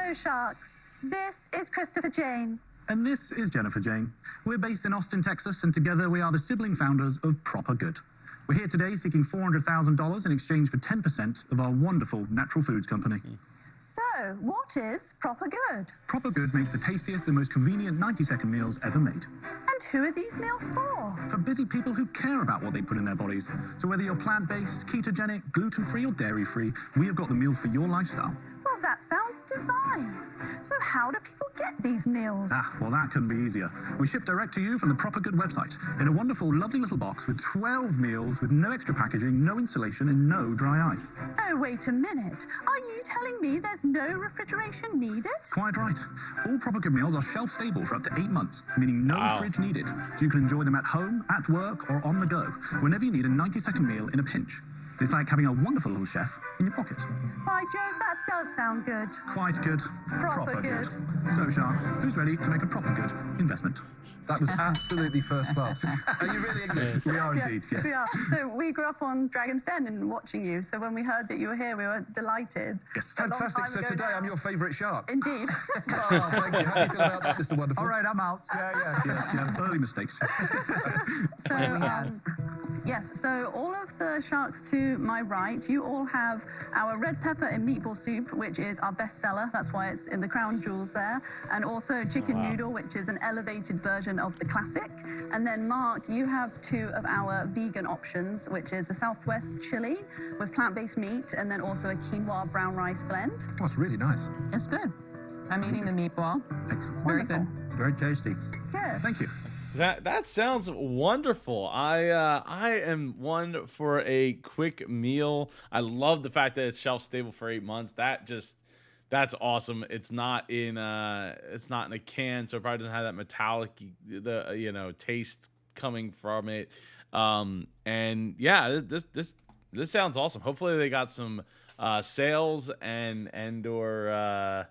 Hello, Sharks. This is Christopher Jane. And this is Jennifer Jane. We're based in Austin, Texas, and together we are the sibling founders of Proper Good. We're here today seeking $400,000 in exchange for 10% of our wonderful natural foods company. So, what is Proper Good? Proper Good makes the tastiest and most convenient 90-second meals ever made. And who are these meals for? For busy people who care about what they put in their bodies. So whether you're plant-based, ketogenic, gluten-free or dairy-free, we have got the meals for your lifestyle. Well, that sounds divine. So how do people get these meals? Well, that couldn't be easier. We ship direct to you from the Proper Good website in a wonderful, lovely little box with 12 meals with no extra packaging, no insulation, and no dry ice. Oh, wait a minute. Are you telling me there's no refrigeration needed? Quite right. All Proper Good meals are shelf-stable for up to 8 months, meaning no fridge needed. So you can enjoy them at home, at work, or on the go, whenever you need a 90-second meal in a pinch. It's like having a wonderful little chef in your pocket. By Jove, that does sound good. Quite good. Proper good. So, Sharks, who's ready to make a proper good investment? That was absolutely first class. Are you really English? We are indeed, yes. We are. So we grew up on Dragon's Den and watching you. So when we heard that you were here, we were delighted. Yes. Fantastic. So today I'm your favourite shark. Indeed. Oh, thank you. How do you feel about that, Mr. Wonderful? All right, I'm out. Yeah, early mistakes. So, yes, so all of the sharks to my right, you all have our red pepper and meatball soup, which is our bestseller. That's why it's in the crown jewels there. And also chicken noodle, which is an elevated version of the classic. And then Mark, you have two of our vegan options, which is a Southwest chili with plant-based meat, and then also a quinoa brown rice blend. Oh, it's really nice. It's good. I'm eating the meatball. Excellent. It's very good. Very tasty. Good. Thank you. That sounds wonderful. I am one for a quick meal. I love the fact that it's shelf stable for 8 months. That's awesome. It's not in a can, so it probably doesn't have that metallic taste coming from it. And yeah, this sounds awesome. Hopefully they got some sales and or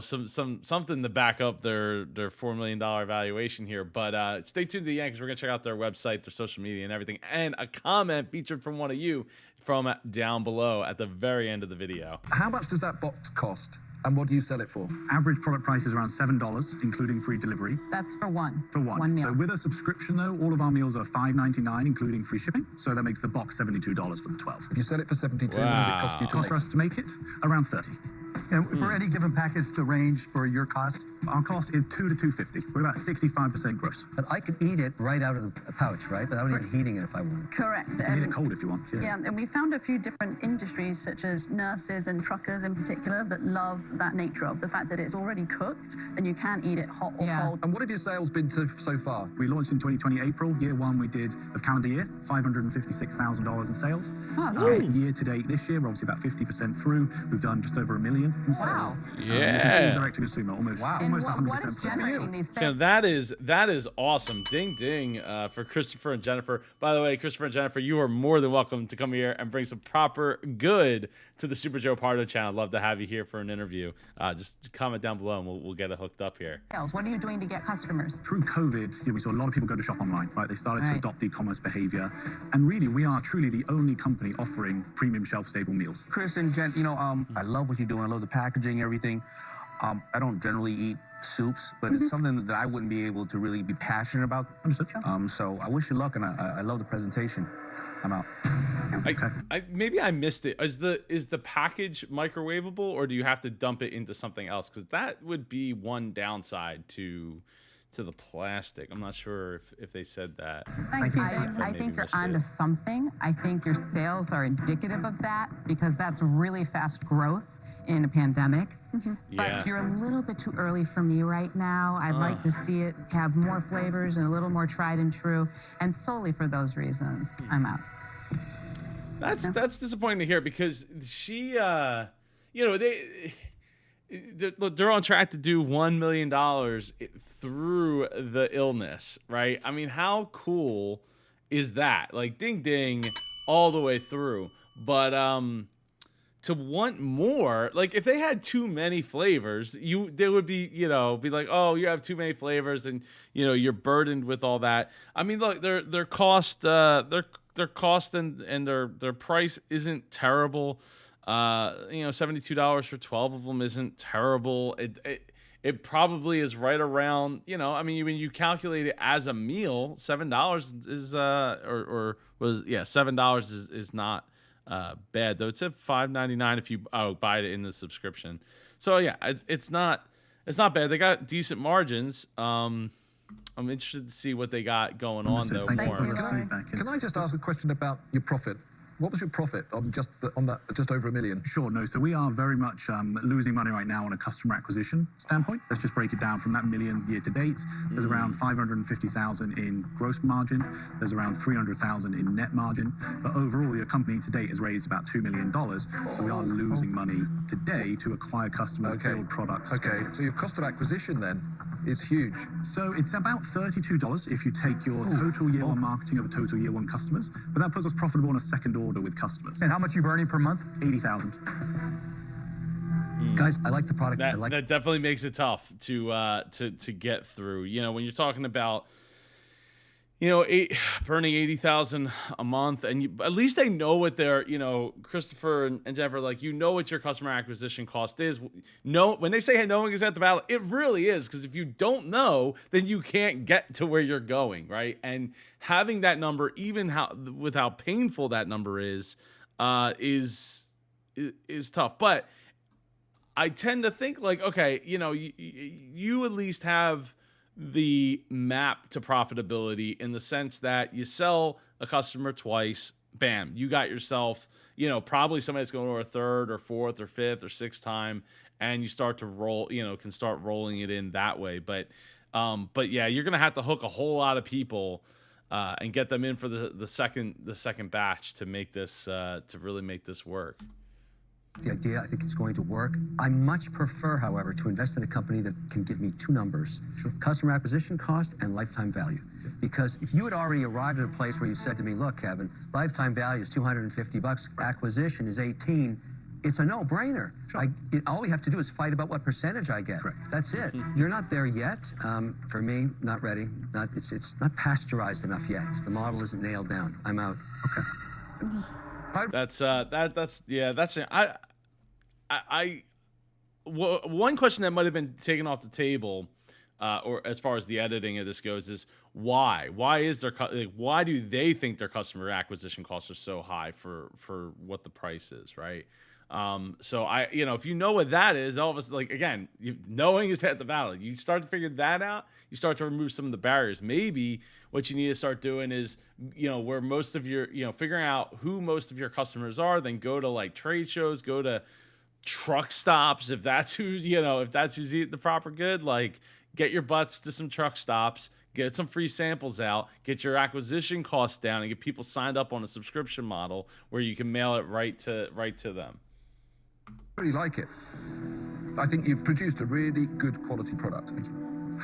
something to back up their $4 million valuation here. But stay tuned to the end because we're gonna check out their website, their social media, and everything, and a comment featured from one of you from down below at the very end of the video. How much does that box cost? And what do you sell it for? Average product price is around $7, including free delivery. That's for one. For one. One meal. So with a subscription, though, all of our meals are $5.99, including free shipping. So that makes the box $72 for the 12. If you sell it for 72, what does it cost you to Cost for make? us to make it around 30. And for any given package, the range for your cost? Our cost is $2 to $2.50. We're about 65% gross. But I could eat it right out of the pouch, right? Without even heating it if I wanted. Correct. You can eat it cold if you want. Yeah, and we found a few different industries, such as nurses and truckers in particular, that love that nature of the fact that it's already cooked and you can eat it hot or cold. And what have your sales been so far? We launched in 2020 April. Year one we did of calendar year, $556,000 in sales. Oh, that's great. Year to date this year, we're obviously about 50% through. We've done just over $1 million in sales. Wow. This is all direct to consumer, almost And 100% what is for you. generating these Yeah, sales? that is awesome. Ding ding for Christopher and Jennifer. By the way, Christopher and Jennifer, you are more than welcome to come here and bring some proper good to the Super Joe Pardo channel. I'd love to have you here for an interview. Just comment down below and we'll get it hooked up here. What are you doing to get customers? Through COVID, we saw a lot of people go to shop online, right? They started to adopt e-commerce behavior. And really, we are truly the only company offering premium shelf-stable meals. Chris and Jen, I love what you're doing. I love the packaging, everything. I don't generally eat soups, but it's something that I wouldn't be able to really be passionate about. Understood. So I wish you luck, and I love the presentation. I'm out. Maybe I missed it. Is the package microwavable, or do you have to dump it into something else? Because that would be one downside to the plastic. I'm not sure if they said that. Thank you. I think you're onto something. I think your sales are indicative of that because that's really fast growth in a pandemic. But you're a little bit too early for me right now. I'd like to see it have more flavors and a little more tried and true. And solely for those reasons, I'm out. That's disappointing to hear because she, they're on track to do $1 million through the illness, right? I mean, how cool is that? Like, ding ding, all the way through. But to want more, like if they had too many flavors, they would be, be like, oh, you have too many flavors, and you're burdened with all that. I mean, look, their cost and their price isn't terrible. $72 for 12 of them isn't terrible. It probably is right around, I mean, when you calculate it as a meal, $7 is $7 is not bad, though. It's at $5.99 if you buy it in the subscription. So yeah, it's not bad. They got decent margins. I'm interested to see what they got going on though. Thank you for you, the Laurie. feedback. Can I just ask a question about your profit? What was your profit on just over $1 million? Sure, no. So we are very much losing money right now on a customer acquisition standpoint. Let's just break it down from that million year to date. There's around 550,000 in gross margin. There's around 300,000 in net margin. But overall, your company to date has raised about $2 million. So we are losing money today to acquire customers, build products. Okay, so your cost of acquisition then is huge. So it's about $32 if you take your total year one marketing over total year one customers. But that puts us profitable on a second order with customers. And how much you burning per month? 80,000. Guys, I like the product. That definitely makes it tough to get through. When you're talking about burning 80,000 a month, and at least they know what their, Christopher and Jennifer, like, what your customer acquisition cost is. When they say, hey, knowing is at the battle, it really is, because if you don't know, then you can't get to where you're going, right? And having that number, even with how painful that number is tough. But I tend to think like, okay, you at least have the map to profitability in the sense that you sell a customer twice, bam, you got yourself, probably somebody that's going to a third or fourth or fifth or sixth time, and you start to roll, can start rolling it in that way. But yeah, you're going to have to hook a whole lot of people and get them in for the second batch to make this, to really make this work. The idea, I think it's going to work. I much prefer, however, to invest in a company that can give me two numbers: customer acquisition cost and lifetime value. Because if you had already arrived at a place where you said to me, look, Kevin, lifetime value is $250, acquisition is 18, it's a no-brainer. All we have to do is fight about what percentage I get. Correct. That's it. You're not there yet. For me, not ready. It's not pasteurized enough yet. The model isn't nailed down. I'm out. Okay. That's it. One question that might have been taken off the table, or as far as the editing of this goes, is why? Why is why do they think their customer acquisition costs are so high for what the price is, right? So if you know what that is, all of us, like, again, knowing is half the battle. You start to figure that out, you start to remove some of the barriers. Maybe what you need to start doing is, where most of your, figuring out who most of your customers are, then go to like trade shows, go to truck stops, if that's who's eating the proper good, like, get your butts to some truck stops, get some free samples out, get your acquisition costs down, and get people signed up on a subscription model where you can mail it right to them. I really like it. I think you've produced a really good quality product.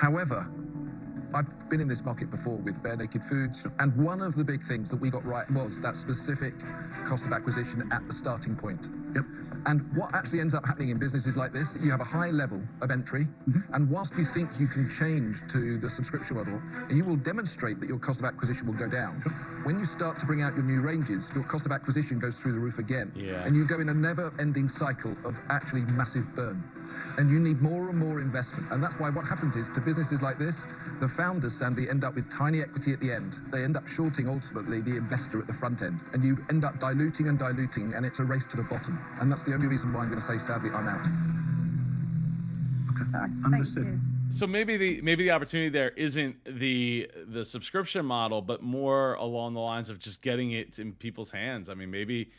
However, I've been in this market before with Bare Naked Foods, and one of the big things that we got right was that specific cost of acquisition at the starting point. Yep. And what actually ends up happening in businesses like this, you have a high level of entry, and whilst you think you can change to the subscription model, you will demonstrate that your cost of acquisition will go down. When you start to bring out your new ranges, your cost of acquisition goes through the roof again. Yeah. And you go in a never-ending cycle of actually massive burn. And you need more and more investment. And that's why what happens is, to businesses like this, the founders, Sandy, end up with tiny equity at the end. They end up shorting, ultimately, the investor at the front end. And you end up diluting and diluting, and it's a race to the bottom. And that's the only reason why I'm going to say, sadly, I'm out. Okay. Understood. Thank you. So maybe the opportunity there isn't the subscription model, but more along the lines of just getting it in people's hands. I mean, maybe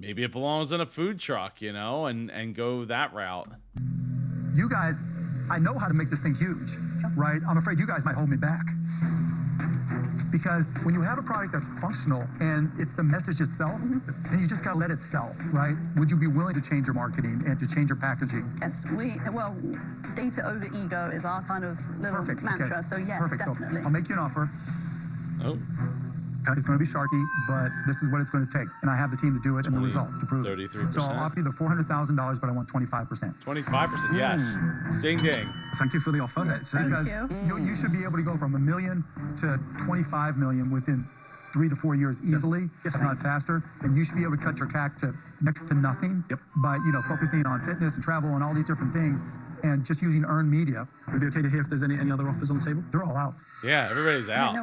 it belongs in a food truck, and go that route. You guys, I know how to make this thing huge, right? I'm afraid you guys might hold me back. Because when you have a product that's functional and it's the message itself, then you just gotta let it sell, right? Would you be willing to change your marketing and to change your packaging? Yes, data over ego is our kind of little mantra. Okay. So yes, Perfect. definitely. So I'll make you an offer. Oh. It's going to be sharky, but this is what it's going to take. And I have the team to do it and the results to prove it. 33%. So I'll offer you the $400,000, but I want 25%. 25%, yes. Ding, ding. Thank you for the offer. Because you should be able to go from $1 million to $25 million within 3 to 4 years easily, if not faster. And you should be able to cut your CAC to next to nothing by, focusing on fitness and travel and all these different things and just using earned media. Would it be okay to hear if there's any other offers on the table? They're all out. Yeah, everybody's out.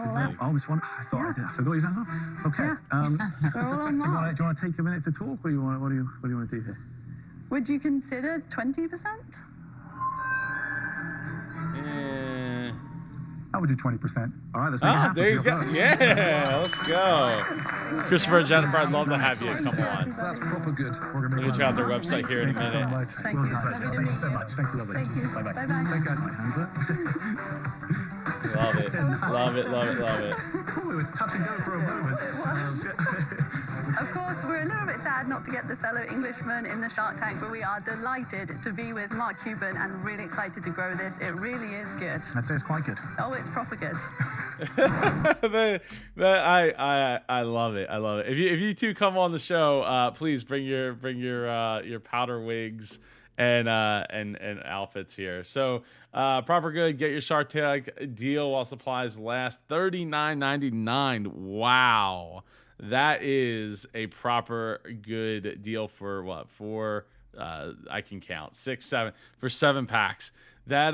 Oh, this one. I thought I forgot his answer. Okay. We're all on do you mark. want to take a minute to talk, or what do you want to do here? Would you consider 20%? I would do 20%. All right, let's make it happen. There you go. Yeah, let's go. Christopher and Jennifer, I'd love to have you come on. That's proper good. We're going to Let me check out their website here in a Thank you so minute. much. Thank you. Thank you so much. Thank you, lovely. Thank you. Bye-bye. Bye-bye. Thanks, guys. Love it. Love it, love it, love it. Cool, it was touch and go for a moment. Of course, we're a little bit sad not to get the fellow Englishman in the Shark Tank, but we are delighted to be with Mark Cuban and really excited to grow this. It really is good. I'd say it's quite good. Oh, it's proper good. I love it. I love it. If you two come on the show, please bring your powder wigs and outfits here. So proper good. Get your Shark Tank deal while supplies last. $39.99. Wow, that is a proper good deal for what? For I can count 6, 7 for 7 packs. That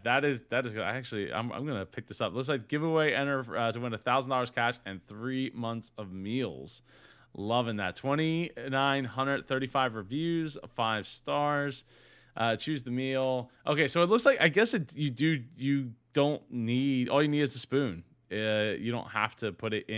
that is good. I'm gonna pick this up. Looks like giveaway enter to win $1,000 cash and 3 months of meals. Loving that. 2,935 reviews, 5 stars. Choose the meal. Okay, so it looks like you don't need, all you need is a spoon. You don't have to put it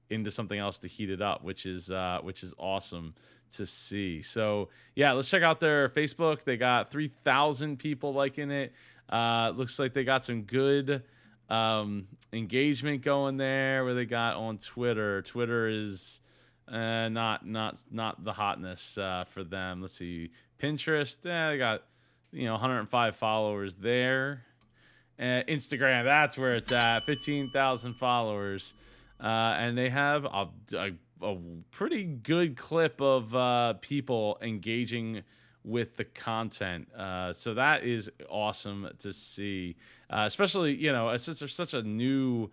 into something else to heat it up, which is awesome to see. So yeah, let's check out their Facebook. They got 3,000 people liking it. Looks like they got some good engagement going there. Where they got on Twitter. Twitter is not the hotness for them. Let's see, Pinterest. They got 105 followers there. Instagram, that's where it's at. 15,000 followers. And they have a pretty good clip of people engaging with the content. So that is awesome to see. Especially, since there's such a new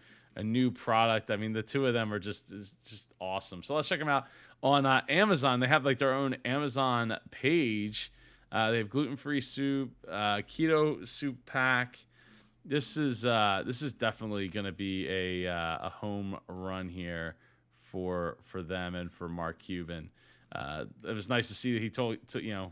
product. I mean, the two of them are just awesome. So let's check them out on Amazon. They have like their own Amazon page. They have gluten-free soup, keto soup pack. This is definitely going to be a home run here for them and for Mark Cuban. It was nice to see that he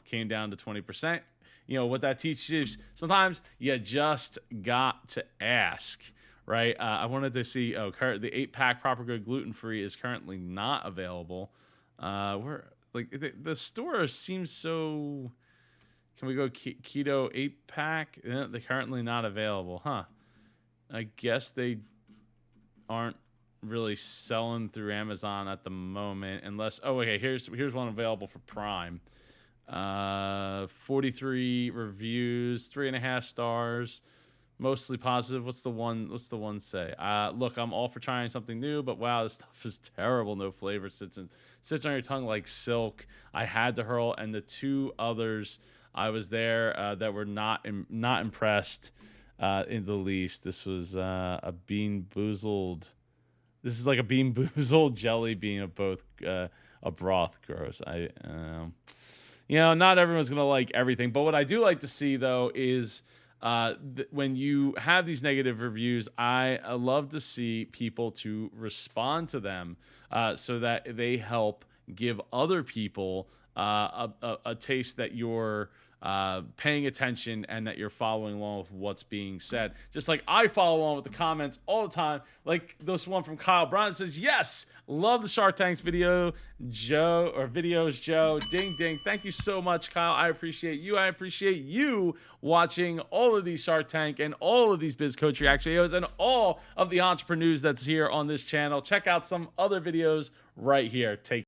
came down to 20%. What that teaches, sometimes you just got to ask, right? I wanted to see, the 8-pack Proper Good gluten-free is currently not available. The store seems so. Can we go keto 8-pack? They're currently not available, huh? I guess they aren't really selling through Amazon at the moment, unless. Oh, okay. Here's one available for Prime. 43 reviews, 3.5 stars, mostly positive. What's the one say? Look, I'm all for trying something new, but wow, this stuff is terrible. No flavor, sits on your tongue like silk. I had to hurl, and the 2 others I was there that were not impressed in the least. This was a Bean Boozled. This is like a Bean Boozled jelly bean of both a broth. Gross. Not everyone's gonna like everything, but what I do like to see though is when you have these negative reviews, I love to see people to respond to them so that they help give other people a taste that you're paying attention and that you're following along with what's being said. Just like I follow along with the comments all the time. Like this one from Kyle Brown says, yes, love the Shark Tanks videos, Joe. Ding, ding. Thank you so much, Kyle. I appreciate you. I appreciate you watching all of these Shark Tank and all of these Biz Coach reaction videos and all of the entrepreneurs that's here on this channel. Check out some other videos right here. Take